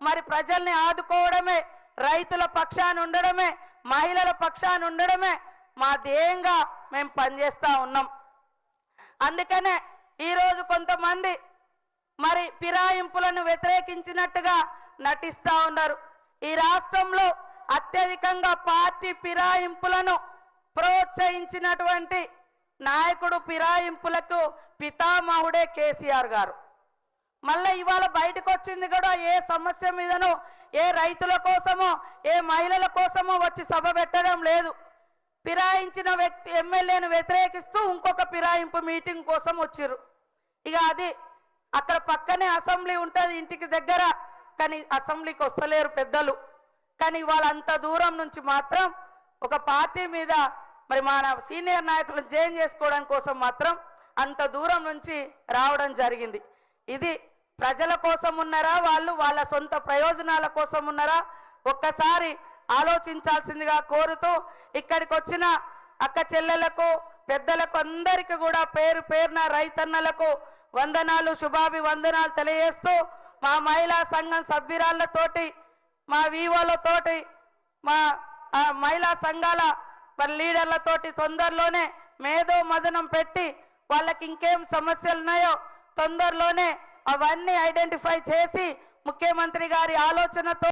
మరి ప్రజల్ని ఆదుకోవడమే, రైతుల పక్షాన ఉండడమే, మహిళల పక్షాన ఉండడమే మా ధ్యేయంగా మేము పనిచేస్తూ ఉన్నాం. అందుకనే ఈరోజు కొంతమంది మరి ఫిరాయింపులను వ్యతిరేకించినట్టుగా నటిస్తూ ఉన్నారు. ఈ రాష్ట్రంలో అత్యధికంగా పార్టీ ఫిరాయింపులను ప్రోత్సహించినటువంటి నాయకుడు, ఫిరాయింపులకు పితామహుడే కేసీఆర్ గారు. మళ్ళీ ఇవాళ బయటకు వచ్చింది కూడా ఏ సమస్య మీదనో, ఏ రైతుల కోసమో, ఏ మహిళల కోసమో వచ్చి సభ పెట్టడం లేదు. ఫిరాయించిన వ్యక్తి ఎమ్మెల్యేను వ్యతిరేకిస్తూ ఇంకొక ఫిరాయింపు మీటింగ్ కోసం వచ్చిర్రు. ఇక అది అక్కడ పక్కనే అసెంబ్లీ ఉంటుంది ఇంటికి దగ్గర, కానీ అసెంబ్లీకి వస్తలేరు పెద్దలు. కానీ వాళ్ళంత దూరం నుంచి మాత్రం ఒక పార్టీ మీద మరి మన సీనియర్ నాయకులను జైన్ చేసుకోవడం కోసం మాత్రం అంత దూరం నుంచి రావడం జరిగింది. ఇది ప్రజల కోసం ఉన్నారా, వాళ్ళు వాళ్ళ సొంత ప్రయోజనాల కోసం ఉన్నారా, ఒక్కసారి ఆలోచించాల్సిందిగా కోరుతూ ఇక్కడికి వచ్చిన అక్క చెల్లెలకు, పెద్దలకు అందరికీ కూడా పేరు పేరున రైతన్నలకు వందనాలు, శుభాభివందనాలు తెలియజేస్తూ మా మహిళా సంఘం సభ్యురాళ్లతోటి, మా వీవోలతోటి, మా మహిళా సంఘాల లీడర్లతోటి తొందరలోనే మేధో మదనం పెట్టి వాళ్ళకి ఇంకేం సమస్యలు ఉన్నాయో తొందరలోనే అవన్నీ ఐడెంటిఫై చేసి ముఖ్యమంత్రి గారి ఆలోచనతో